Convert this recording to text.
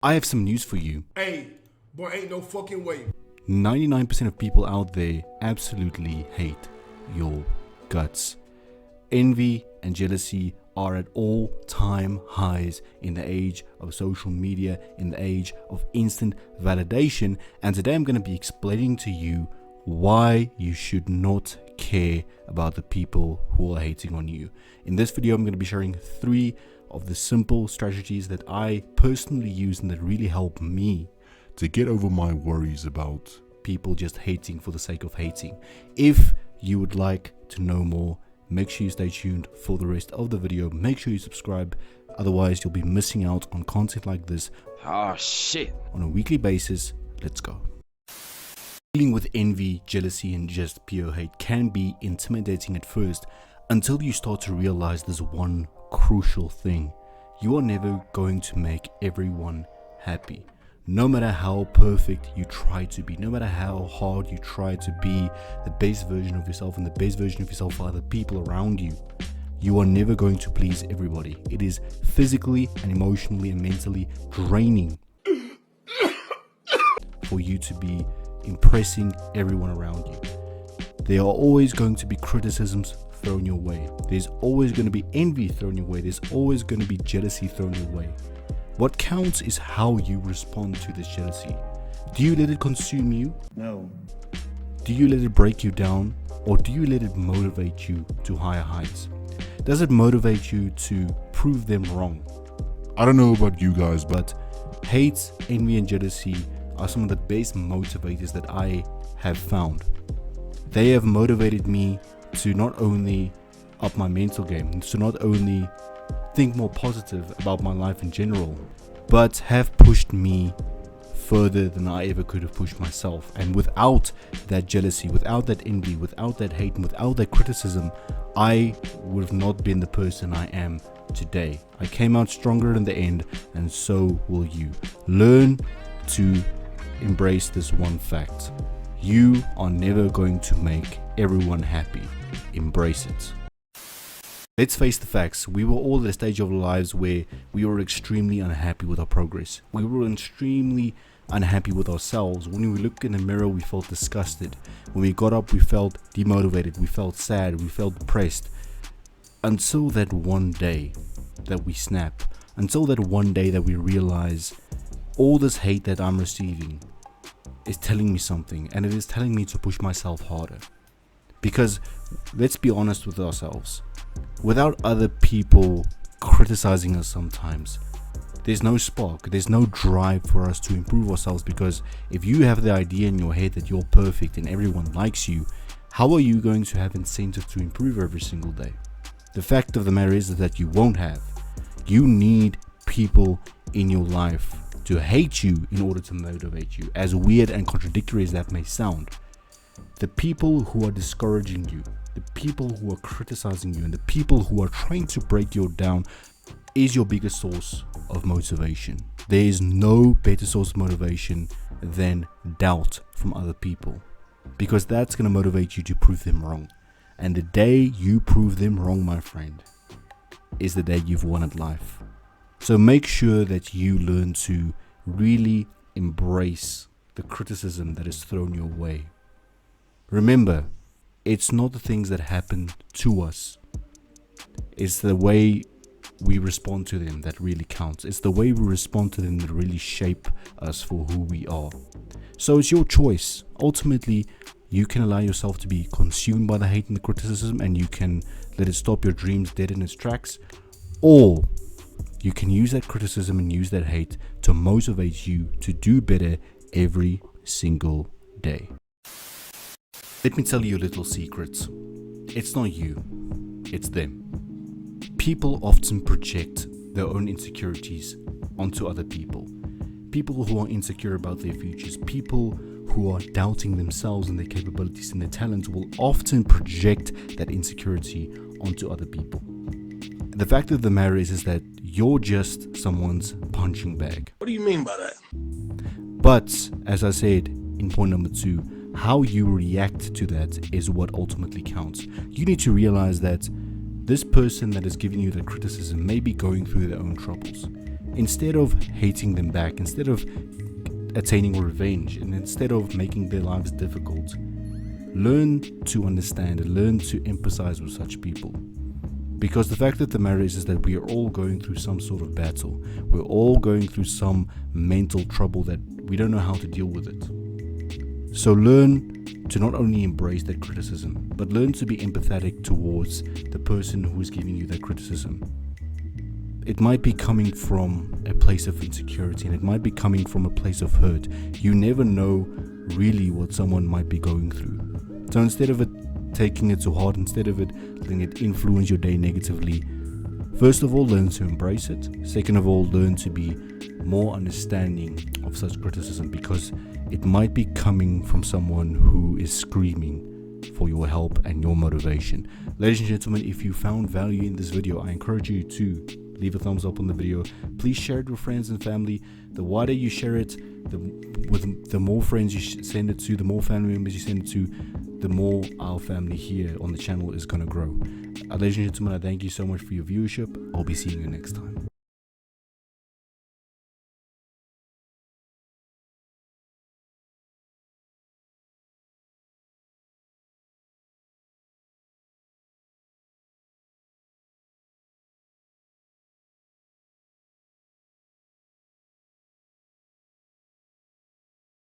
I have some news for you. Hey, boy, ain't no fucking way. 99% of people out there absolutely hate your guts. Envy and jealousy are at all-time highs in the age of social media, in the age of instant validation. And today I'm going to be explaining to you why you should not care about the people who are hating on you. In this video, I'm going to be sharing 3 of the simple strategies that I personally use and that really help me to get over my worries about people just hating for the sake of hating. If you would like to know more, make sure you stay tuned for the rest of the video. Make sure you subscribe, otherwise you'll be missing out on content like this Oh shit. on a weekly basis. Let's go. Dealing with envy, jealousy, and just pure hate can be intimidating at first until you start to realize this one crucial thing. You are never going to make everyone happy. No matter how perfect you try to be, no matter how hard you try to be the best version of yourself and the best version of yourself for other people around you, you are never going to please everybody. It is physically and emotionally and mentally draining for you to be impressing everyone around you. There are always going to be criticisms thrown your way. There's always going to be envy thrown your way. There's always going to be jealousy thrown your way. What counts is how you respond to this jealousy. Do you let it consume you? No. Do you let it break you down? Or do you let it motivate you to higher heights? Does it motivate you to prove them wrong? I don't know about you guys, but But hate, envy, and jealousy are some of the best motivators that I have found. They have motivated me to not only up my mental game, to not only think more positive about my life in general, but have pushed me further than I ever could have pushed myself. And without that jealousy, without that envy, without that hate, and without that criticism, I would have not been the person I am today. I came out stronger in the end, and so will you. Learn to embrace this one fact. You are never going to make everyone happy. Embrace it. Let's face the facts. We were all at a stage of our lives where we were extremely unhappy with our progress. We were extremely unhappy with ourselves. When we looked in the mirror, we felt disgusted. When we got up, we felt demotivated. We felt sad. We felt depressed. Until that one day that we snap. Until that one day that we realize all this hate that I'm receiving is telling me something, and it is telling me to push myself harder. Because let's be honest with ourselves. Without other people criticizing us sometimes, there's no spark, there's no drive for us to improve ourselves. Because if you have the idea in your head that you're perfect and everyone likes you, how are you going to have incentive to improve every single day? The fact of the matter is that you won't have. You need people in your life to hate you in order to motivate you. As weird and contradictory as that may sound, the people who are discouraging you, the people who are criticizing you, and the people who are trying to break you down is your biggest source of motivation. There is no better source of motivation than doubt from other people, because that's going to motivate you to prove them wrong. And the day you prove them wrong, my friend, is the day you've won at life. So make sure that you learn to really embrace the criticism that is thrown your way. Remember, it's not the things that happen to us. It's the way we respond to them that really counts. It's the way we respond to them that really shape us for who we are. So it's your choice. Ultimately, you can allow yourself to be consumed by the hate and the criticism, and you can let it stop your dreams dead in its tracks. Or you can use that criticism and use that hate to motivate you to do better every single day. Let me tell you a little secret. It's not you, it's them. People often project their own insecurities onto other people. People who are insecure about their futures, people who are doubting themselves and their capabilities and their talents will often project that insecurity onto other people. The fact of the matter is that you're just someone's punching bag. What do you mean by that? But as I said in point number 2, how you react to that is what ultimately counts. You need to realize that this person that is giving you the criticism may be going through their own troubles. instead of hating them back, instead of attaining revenge, and instead of making their lives difficult, learn to understand and learn to empathize with such people. Because the fact of the matter is that we are all going through some sort of battle. We're all going through some mental trouble that we don't know how to deal with it. So learn to not only embrace that criticism, but learn to be empathetic towards the person who is giving you that criticism. It might be coming from a place of insecurity, and it might be coming from a place of hurt. You never know really what someone might be going through. So instead of it taking it to heart, instead of it letting it influence your day negatively, first of all, learn to embrace it. Second of all, learn to be more understanding of such criticism, because it might be coming from someone who is screaming for your help and your motivation. Ladies and gentlemen, if you found value in this video, I encourage you to leave a thumbs up on the video. Please share it with friends and family. The wider you share it, the more friends you send it to, the more family members you send it to, the more our family here on the channel is going to grow. Ladies and gentlemen, I thank you so much for your viewership. I'll be seeing you next time.